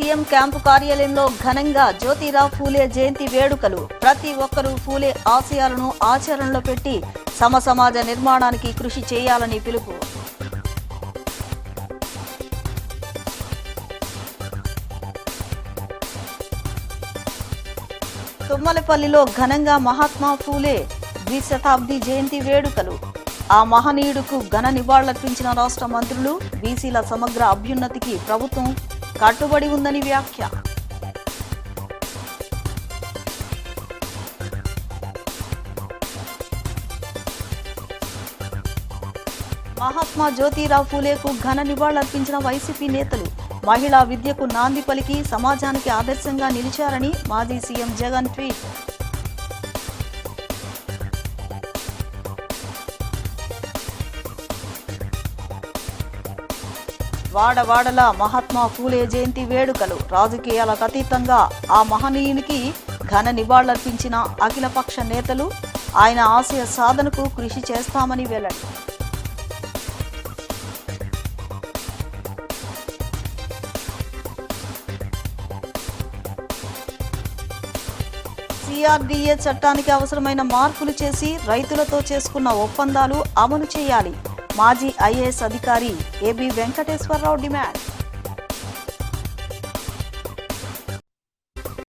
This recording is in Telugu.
సీఎం క్యాంపు కార్యాలయంలో ఘనంగా జ్యోతిరావు ఫూలే జయంతి వేడుకలు. ప్రతి ఒక్కరూ ఫూలే ఆశయాలను ఆచరణలో పెట్టి సమాజ నిర్మాణానికి కృషి చేయాలని పిలుపు. తుమ్మలపల్లిలో ఘనంగా మహాత్మా ఫూలే ద్విశతాబ్ది జయంతి వేడుకలు. ఆ మహనీయుడుకు ఘన నివాళులర్పించిన రాష్ట్ర మంత్రులు. బీసీల సమగ్ర అభ్యున్నతికి ప్రభుత్వం కట్టుబడి ఉందని వ్యాఖ్య. మహాత్మా జ్యోతిరావు ఫూలేకు ఘన నివాళులర్పించిన వైసీపీ నేతలు. మహిళా విద్యకు నాంది పలికి సమాజానికి ఆదర్శంగా నిలిచారని మాజీ సీఎం జగన్ ట్వీట్. వాడవాడలా మహాత్మా ఫూలే జయంతి వేడుకలు. రాజకీయాలకు అతీతంగా ఆ మహనీయునికి ఘన నివాళులర్పించిన అఖిలపక్ష నేతలు. ఆయన ఆశయ సాధనకు కృషి చేస్తామని వెల్లడి. సిఆర్డీఏ చట్టానికి అవసరమైన మార్పులు చేసి రైతులతో చేసుకున్న ఒప్పందాలు అమలు చేయాలి. మాజీ ఐఏఎస్ అధికారి ఏబి వెంకటేశ్వరరావు డిమాండ్.